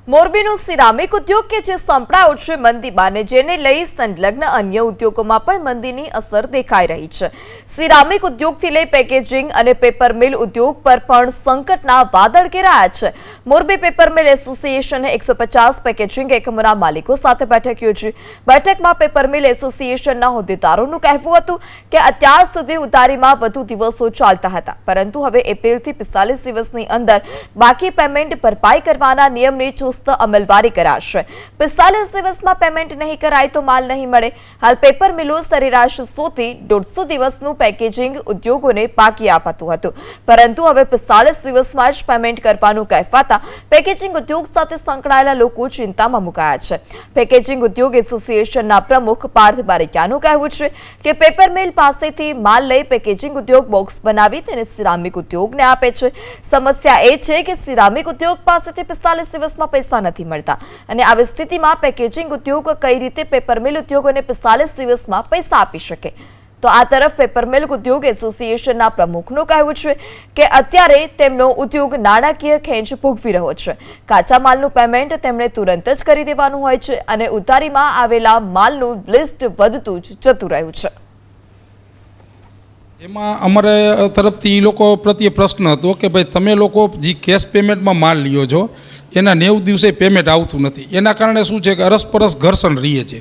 મોરબીનો ceramic ઉદ્યોગ કે જે સંપડાયો છે મંદીમાં અને જેને લઈ સંલગ્ન અન્ય ઉદ્યોગોમાં પણ મંદીની અસર દેખાઈ રહી છે। સિરામિક ઉદ્યોગથી લઈ પેકેજિંગ અને પેપર મિલ ઉદ્યોગ પર પણ સંકટના વાદળ ઘેરાયા છે। મોરબી પેપર મિલ એસોસિએશને 150 પેકેજિંગ એકમોના માલિકો સાથે બેઠક યોજી। બેઠકમાં પેપર મિલ એસોસિએશનના હોદ્દેદારોનું કહેવું હતું કે અત્યાર સુધી ઉતારીમાં વધુ દિવસો ચાલતા હતા, પરંતુ હવે એપ્રિલથી 45 દિવસની અંદર બાકી પેમેન્ટ ભરપાઈ કરવાના નિયમની અમલવારી કરાશે। 45 દિવસમાં પેમેન્ટ નહીં કરાય તો માલ નહીં મળે। હાલ પેપર મિલો સરેરાશ 100 થી 150 દિવસનું પેકેજિંગ ઉદ્યોગોને બાકી અપાતું હતું, પરંતુ હવે 45 દિવસમાં જ પેમેન્ટ કરવાનું કહેવાતા પેકેજિંગ ઉદ્યોગ સાથે સંકળાયેલા લોકો ચિંતામાં મુકાયા છે। પેકેજિંગ ઉદ્યોગ એસોસિએશનના પ્રમુખ પાર્થ બારૈયાનું કહેવું છે કે પેપર મિલ પાસેથી માલ લઈ પેકેજિંગ ઉદ્યોગ બોક્સ બનાવી તેને સિરામિક ઉદ્યોગને આપે છે। સમસ્યા એ છે કે સિરામિક ઉદ્યોગ પાસેથી 45 દિવસમાં પૈસા નથી મળતા અને આવી સ્થિતિમાં પેકેજિંગ ઉદ્યોગ કઈ રીતે પેપર મિલ ઉદ્યોગોને 45 દિવસમાં પૈસા આપી શકે। તો આ તરફ પેપર મિલ ઉદ્યોગ એસોસિએશનના પ્રમુખનું કહેવું છે કે અત્યારે તેમનો ઉદ્યોગ નાણાકીય ખેંચ ભોગવી રહ્યો છે। કાચા માલનું પેમેન્ટ તેમણે તુરંત જ કરી દેવાનું હોય છે અને ઉતારીમાં આવેલા માલનું લિસ્ટ વધતું જ જતું રહ્યું છે। એમાં અમારે તરફથી એ લોકો પ્રત્યે પ્રશ્ન હતો કે ભાઈ તમે લોકો જે કેશ પેમેન્ટમાં માલ લ્યો છો એના 90 દિવસે પેમેન્ટ આવતું નથી। એના કારણે શું છે કે અરસપરસ ઘર્ષણ રહીએ છે।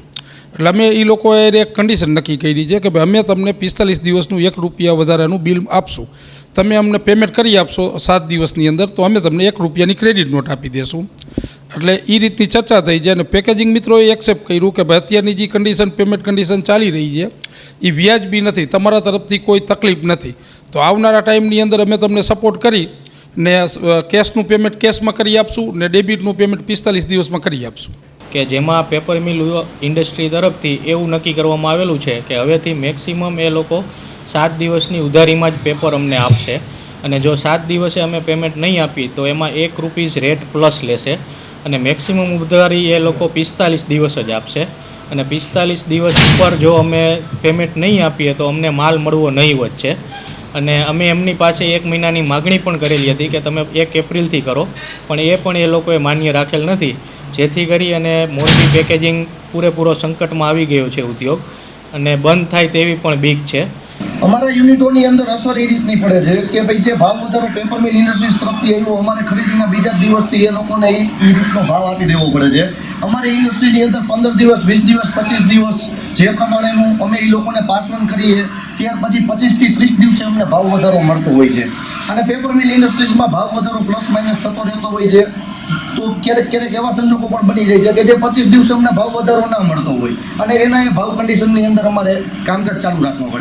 એટલે અમે એ લોકોએ એક કન્ડિશન નક્કી કરી છે કે ભાઈ અમે તમને 45 દિવસનું ₹1 વધારાનું બિલ આપશું, તમે અમને પેમેન્ટ કરી આપશો 7 દિવસની અંદર તો અમે તમને ₹1ની ક્રેડિટ નોટ આપી દેશું। એટલે એ રીતની ચર્ચા થઈ છે અને પેકેજિંગ મિત્રોએ એક્સેપ્ટ કર્યું કે ભાઈ અત્યારની જે કન્ડિશન પેમેન્ટ કન્ડિશન ચાલી રહી છે એ વ્યાજબી નથી, તમારા તરફથી કોઈ તકલીફ નથી, તો આવનારા ટાઈમની અંદર અમે તમને સપોર્ટ કરી ને કેશનું પેમેન્ટ કેશમાં કરી આપશું ને ડેબિટનું પેમેન્ટ 45 દિવસમાં કરી આપશું। કે જેમાં પેપર મિલ ઇન્ડસ્ટ્રી તરફથી એવું નક્કી કરવામાં આવેલું છે કે હવેથી મેક્સિમમ એ લોકો 7 દિવસની ઉધારીમાં જ પેપર અમને આપશે અને જો 7 દિવસે અમે પેમેન્ટ નહીં આપીએ તો એમાં ₹1 રેટ પ્લસ લેશે અને મેક્સિમમ ઉધારી એ લોકો 45 દિવસ જ આપશે અને 45 દિવસ ઉપર જો અમે પેમેન્ટ નહીં આપીએ તો અમને માલ મળવો નહીવત છે। અને અમે એમની પાસે 1 મહિનાની માગણી પણ કરેલી હતી કે તમે 1 એપ્રિલથી કરો, પણ એ લોકોએ માન્ય રાખેલ નથી, જેથી કરી અને મોરબી પેકેજિંગ પૂરેપૂરો સંકટમાં આવી ગયો છે ઉદ્યોગ અને બંધ થાય તેવી પણ બીક છે। અમારા યુનિટોની અંદર અસર એ રીતની પડે છે કે ભાઈ જે ભાવ વધારો પેપર મિલ ઇન્ડસ્ટ્રીઝ તરફથી આવ્યો અમારે ખરીદીના બીજા દિવસથી એ લોકોને એ રીતનો ભાવ આપી દેવો પડે છે। અમારી ઇન્ડસ્ટ્રીની અંદર 15 દિવસ 20 દિવસ 25 દિવસ જે પ્રમાણેનું અમે એ લોકોને પાસવન કરીએ ત્યાર પછી 25 થી 30 દિવસે અમને ભાવ વધારો મળતો હોય છે અને પેપર મિલ ઇન્ડસ્ટ્રીઝમાં ભાવ વધારો પ્લસ માઇનસ થતો રહેતો હોય છે। તો ક્યારેક એવા સંજોગો પણ બની જાય છે કે જે 25 દિવસે અમને ભાવ વધારો ના મળતો હોય અને એના એ ભાવ કન્ડિશનની અંદર અમારે કામકાજ ચાલુ રાખવું પડે છે।